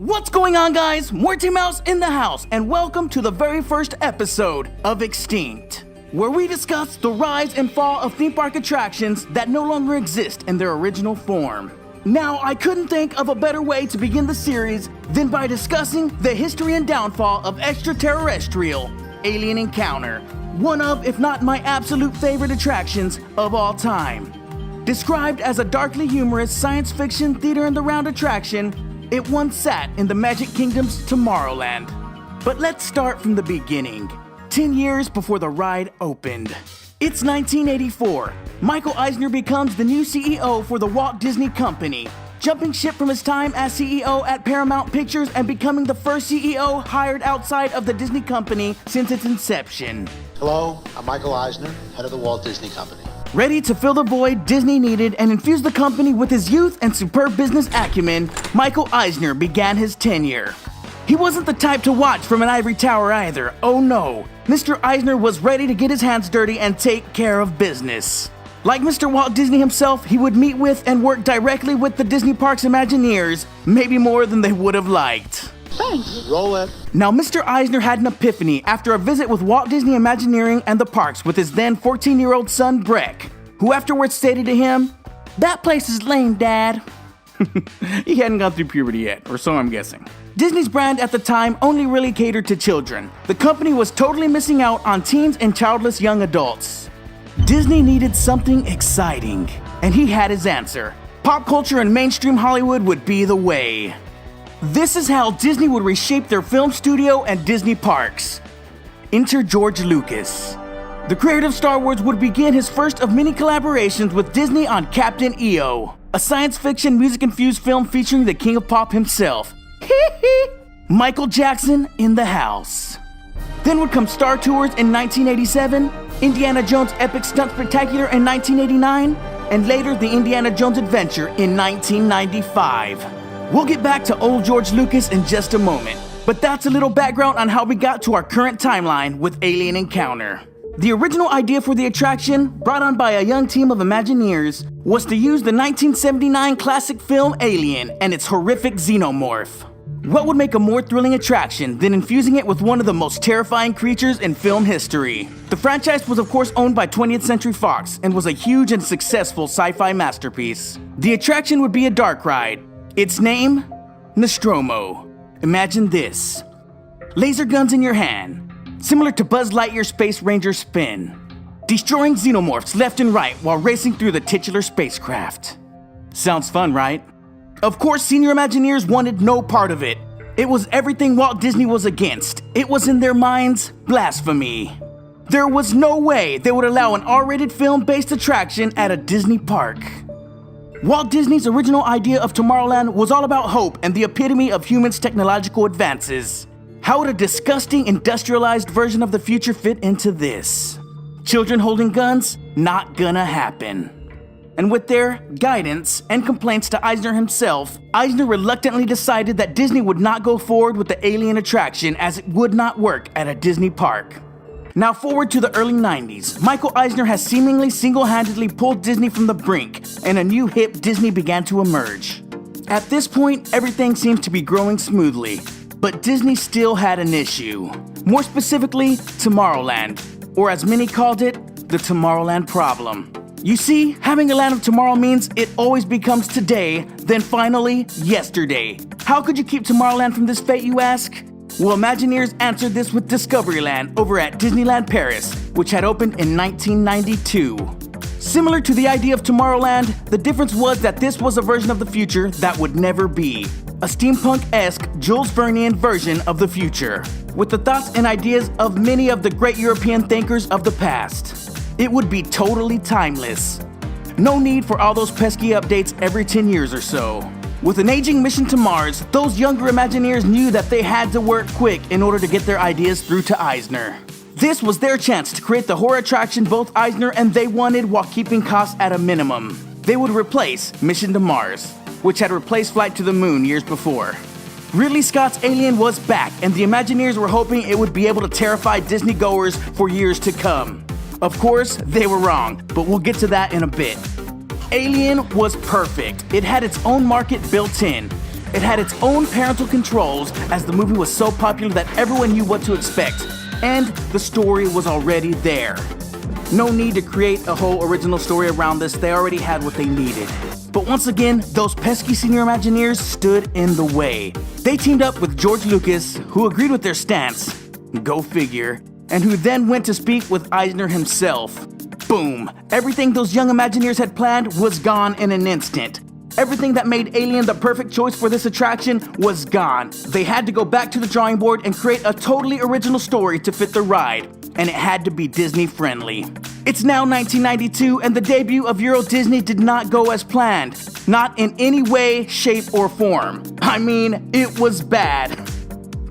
What's going on, guys? Morty Mouse in the house, and welcome to the very first episode of Extinct, where we discuss the rise and fall of theme park attractions that no longer exist in their original form. Now, I couldn't think of a better way to begin the series than by discussing the history and downfall of ExtraTERRORestrial Alien Encounter, one of, if not my absolute favorite attractions of all time. Described as a darkly humorous science fiction theater-in-the-round attraction, it once sat in the Magic Kingdom's Tomorrowland. But let's start from the beginning, 10 years before the ride opened. It's 1984. Michael Eisner becomes the new CEO for the Walt Disney Company, jumping ship from his time as CEO at Paramount Pictures and becoming the first CEO hired outside of the Disney Company since its inception. Hello, I'm Michael Eisner, head of the Walt Disney Company. Ready to fill the void Disney needed and infuse the company with his youth and superb business acumen, Michael Eisner began his tenure. He wasn't the type to watch from an ivory tower either, oh no. Mr. Eisner was ready to get his hands dirty and take care of business. Like Mr. Walt Disney himself, he would meet with and work directly with the Disney Parks Imagineers, maybe more than they would have liked. Thanks. Roll it. Now, Mr. Eisner had an epiphany after a visit with Walt Disney Imagineering and the parks with his then 14-year-old son, Breck, who afterwards stated to him, "That place is lame, Dad." He hadn't gone through puberty yet, or so I'm guessing. Disney's brand at the time only really catered to children. The company was totally missing out on teens and childless young adults. Disney needed something exciting, and he had his answer. Pop culture and mainstream Hollywood would be the way. This is how Disney would reshape their film studio and Disney parks. Enter George Lucas. The creator of Star Wars would begin his first of many collaborations with Disney on Captain EO, a science fiction music-infused film featuring the king of pop himself. Michael Jackson in the house. Then would come Star Tours in 1987, Indiana Jones Epic Stunt Spectacular in 1989, and later the Indiana Jones Adventure in 1995. We'll get back to old George Lucas in just a moment, but that's a little background on how we got to our current timeline with Alien Encounter. The original idea for the attraction, brought on by a young team of Imagineers, was to use the 1979 classic film Alien and its horrific xenomorph. What would make a more thrilling attraction than infusing it with one of the most terrifying creatures in film history? The franchise was of course owned by 20th Century Fox and was a huge and successful sci-fi masterpiece. The attraction would be a dark ride. Its name? Nostromo. Imagine this. Laser guns in your hand, similar to Buzz Lightyear's Space Ranger spin, destroying xenomorphs left and right while racing through the titular spacecraft. Sounds fun, right? Of course, senior Imagineers wanted no part of it. It was everything Walt Disney was against. It was in their minds blasphemy. There was no way they would allow an R-rated film-based attraction at a Disney park. Walt Disney's original idea of Tomorrowland was all about hope and the epitome of humans' technological advances. How would a disgusting, industrialized version of the future fit into this? Children holding guns? Not gonna happen. And with their guidance and complaints to Eisner himself, Eisner reluctantly decided that Disney would not go forward with the Alien attraction as it would not work at a Disney park. Now forward to the early 90s, Michael Eisner has seemingly single-handedly pulled Disney from the brink, and a new hip Disney began to emerge. At this point, everything seems to be growing smoothly, but Disney still had an issue. More specifically, Tomorrowland, or as many called it, the Tomorrowland Problem. You see, having a land of tomorrow means it always becomes today, then finally, yesterday. How could you keep Tomorrowland from this fate, you ask? Well, Imagineers answered this with Discoveryland over at Disneyland Paris, which had opened in 1992. Similar to the idea of Tomorrowland, the difference was that this was a version of the future that would never be. A steampunk-esque, Jules Vernean version of the future, with the thoughts and ideas of many of the great European thinkers of the past. It would be totally timeless. No need for all those pesky updates every 10 years or so. With an aging mission to Mars, those younger Imagineers knew that they had to work quick in order to get their ideas through to Eisner. This was their chance to create the horror attraction both Eisner and they wanted while keeping costs at a minimum. They would replace Mission to Mars, which had replaced Flight to the Moon years before. Ridley Scott's Alien was back, and the Imagineers were hoping it would be able to terrify Disney goers for years to come. Of course, they were wrong, but we'll get to that in a bit. Alien was perfect. It had its own market built in. It had its own parental controls, as the movie was so popular that everyone knew what to expect, and the story was already there. No need to create a whole original story around this, they already had what they needed. But once again, those pesky senior Imagineers stood in the way. They teamed up with George Lucas, who agreed with their stance, go figure, and who then went to speak with Eisner himself. Boom! Everything those young Imagineers had planned was gone in an instant. Everything that made Alien the perfect choice for this attraction was gone. They had to go back to the drawing board and create a totally original story to fit the ride, and it had to be Disney friendly. It's now 1992, and the debut of Euro Disney did not go as planned. Not in any way, shape, or form. I mean, it was bad.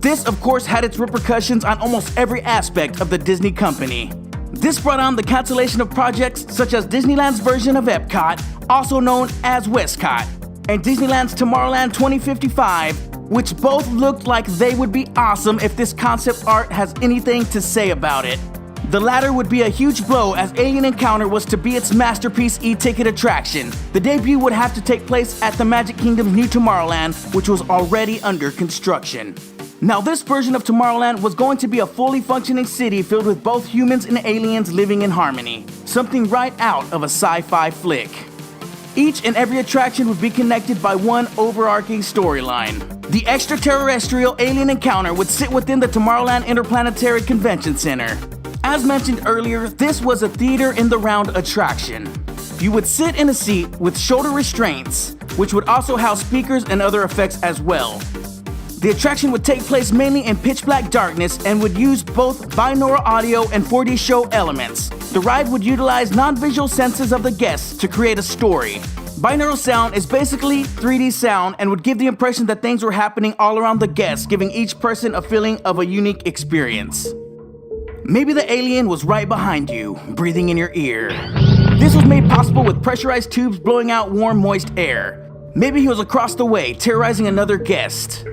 This, of course, had its repercussions on almost every aspect of the Disney Company. This brought on the cancellation of projects such as Disneyland's version of Epcot, also known as Westcott, and Disneyland's Tomorrowland 2055, which both looked like they would be awesome if this concept art has anything to say about it. The latter would be a huge blow, as Alien Encounter was to be its masterpiece e-ticket attraction. The debut would have to take place at the Magic Kingdom's new Tomorrowland, which was already under construction. Now, this version of Tomorrowland was going to be a fully functioning city filled with both humans and aliens living in harmony. Something right out of a sci-fi flick. Each and every attraction would be connected by one overarching storyline. The Extraterrorrestrial Alien Encounter would sit within the Tomorrowland Interplanetary Convention Center. As mentioned earlier, this was a theater-in-the-round attraction. You would sit in a seat with shoulder restraints, which would also house speakers and other effects as well. The attraction would take place mainly in pitch-black darkness and would use both binaural audio and 4D show elements. The ride would utilize non-visual senses of the guests to create a story. Binaural sound is basically 3D sound and would give the impression that things were happening all around the guests, giving each person a feeling of a unique experience. Maybe the alien was right behind you, breathing in your ear. This was made possible with pressurized tubes blowing out warm, moist air. Maybe he was across the way, terrorizing another guest.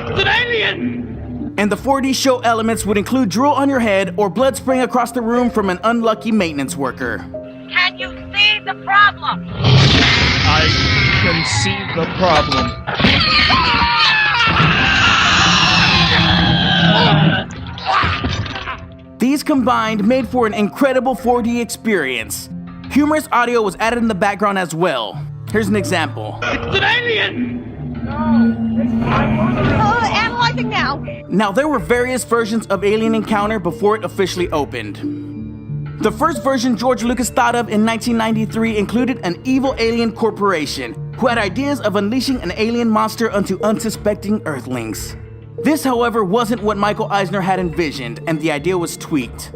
It's an alien! And the 4D show elements would include drool on your head or blood spraying across the room from an unlucky maintenance worker. Can you see the problem? I can see the problem. These combined made for an incredible 4D experience. Humorous audio was added in the background as well. Here's an example. It's an alien! Analyzing now. Now, there were various versions of Alien Encounter before it officially opened. The first version George Lucas thought of in 1993 included an evil alien corporation who had ideas of unleashing an alien monster onto unsuspecting Earthlings. This, however, wasn't what Michael Eisner had envisioned, and the idea was tweaked.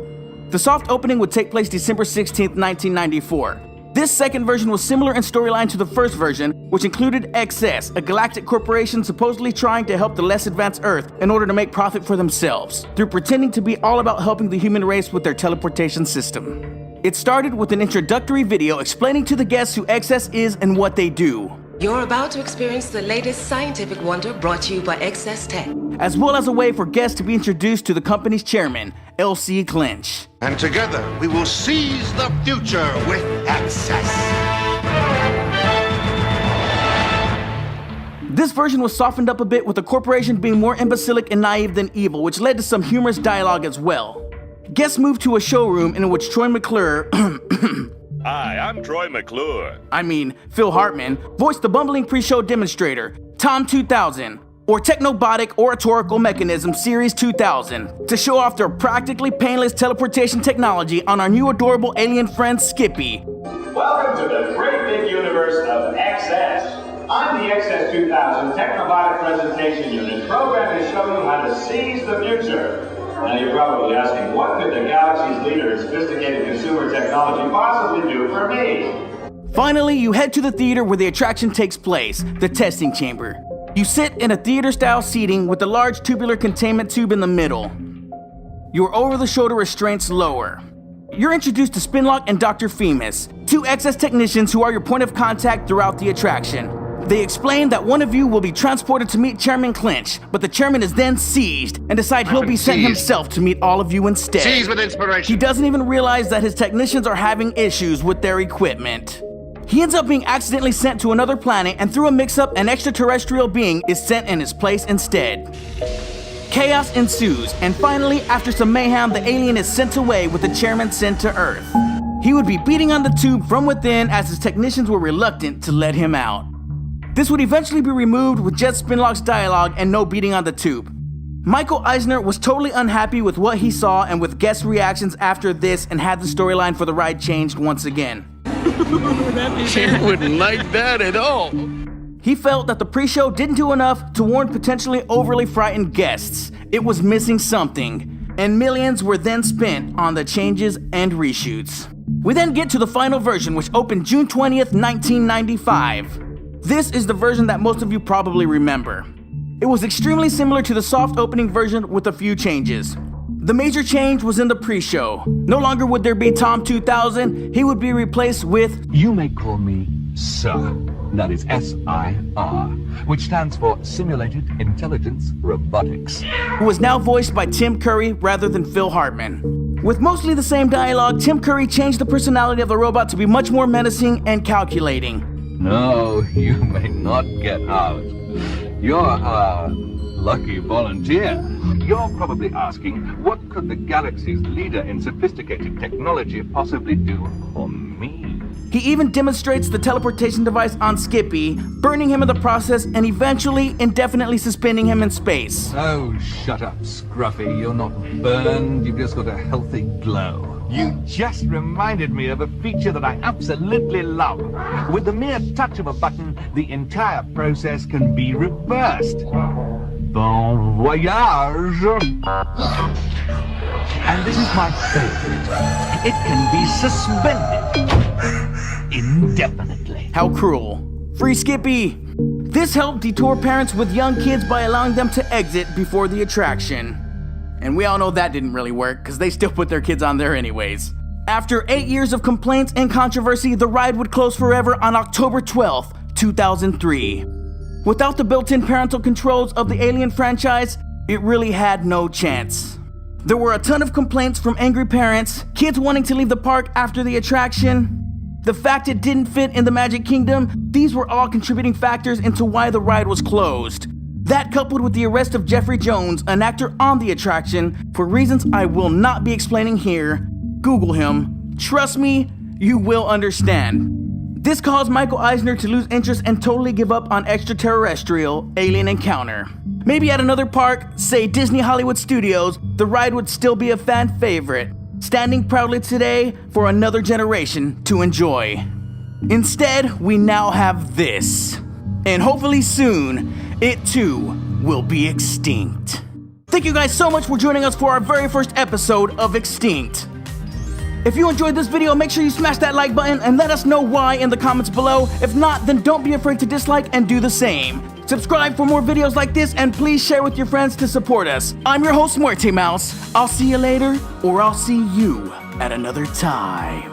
The soft opening would take place December 16, 1994. This second version was similar in storyline to the first version, which included XS, a galactic corporation supposedly trying to help the less advanced Earth in order to make profit for themselves, through pretending to be all about helping the human race with their teleportation system. It started with an introductory video explaining to the guests who XS is and what they do. You're about to experience the latest scientific wonder brought to you by XS Tech. As well as a way for guests to be introduced to the company's chairman, L.C. Clinch. And together we will seize the future with access. This version was softened up a bit, with the corporation being more imbecilic and naive than evil, which led to some humorous dialogue as well. Guests moved to a showroom in which Troy McClure Hi, I'm Troy McClure. Phil Hartman, voiced the bumbling pre-show demonstrator, Tom 2000, or Technobotic Oratorical Mechanism Series 2000, to show off their practically painless teleportation technology on our new adorable alien friend Skippy. Welcome to the great big universe of XS. I'm the XS 2000 Technobotic Presentation Unit, programmed to show you how to seize the future. Now you're probably asking, what could the galaxy's leader in sophisticated consumer technology possibly do for me? Finally, you head to the theater where the attraction takes place, the testing chamber. You sit in a theater-style seating with a large tubular containment tube in the middle. Your over-the-shoulder restraints lower. You're introduced to Spinlock and Dr. Femus, two XS technicians who are your point of contact throughout the attraction. They explain that one of you will be transported to meet Chairman Clinch, but the chairman is then seized and decide he'll be sent himself to meet all of you instead. Seize with inspiration. He doesn't even realize that his technicians are having issues with their equipment. He ends up being accidentally sent to another planet, and through a mix-up, an extraterrestrial being is sent in his place instead. Chaos ensues, and finally, after some mayhem, the alien is sent away with the chairman sent to Earth. He would be beating on the tube from within as his technicians were reluctant to let him out. This would eventually be removed with Jet Spinlock's dialogue and no beating on the tube. Michael Eisner was totally unhappy with what he saw and with guest reactions after this, and had the storyline for the ride changed once again. She wouldn't like that at all. He felt that the pre-show didn't do enough to warrant potentially overly frightened guests. It was missing something, and millions were then spent on the changes and reshoots. We then get to the final version, which opened June 20th, 1995. This is the version that most of you probably remember. It was extremely similar to the soft opening version with a few changes. The major change was in the pre-show. No longer would there be Tom 2000, he would be replaced with You may call me Sir. That is SIR, which stands for Simulated Intelligence Robotics. who was now voiced by Tim Curry rather than Phil Hartman. With mostly the same dialogue, Tim Curry changed the personality of the robot to be much more menacing and calculating. No, you may not get out. You're our lucky volunteer. You're probably asking, what could the galaxy's leader in sophisticated technology possibly do for me? He even demonstrates the teleportation device on Skippy, burning him in the process and eventually indefinitely suspending him in space. Oh, shut up, Scruffy. You're not burned. You've just got a healthy glow. You just reminded me of a feature that I absolutely love. With the mere touch of a button, the entire process can be reversed. Bon voyage! And this is my favorite. It can be suspended indefinitely. How cruel. Free Skippy! This helped detour parents with young kids by allowing them to exit before the attraction. And we all know that didn't really work, because they still put their kids on there anyways. After 8 years of complaints and controversy, the ride would close forever on October 12th, 2003. Without the built-in parental controls of the Alien franchise, it really had no chance. There were a ton of complaints from angry parents, kids wanting to leave the park after the attraction, the fact it didn't fit in the Magic Kingdom. These were all contributing factors into why the ride was closed. That, coupled with the arrest of Jeffrey Jones, an actor on the attraction, for reasons I will not be explaining here. Google him. Trust me, you will understand. This caused Michael Eisner to lose interest and totally give up on ExtraTERRORestrial Alien Encounter. Maybe at another park, say Disney Hollywood Studios, the ride would still be a fan favorite, standing proudly today for another generation to enjoy. Instead, we now have this. And hopefully soon, it too will be extinct. Thank you guys so much for joining us for our very first episode of Extinct. If you enjoyed this video, make sure you smash that like button and let us know why in the comments below. If not, then don't be afraid to dislike and do the same. Subscribe for more videos like this, and please share with your friends to support us. I'm your host, Muerte Mouse. I'll see you later, or I'll see you at another time.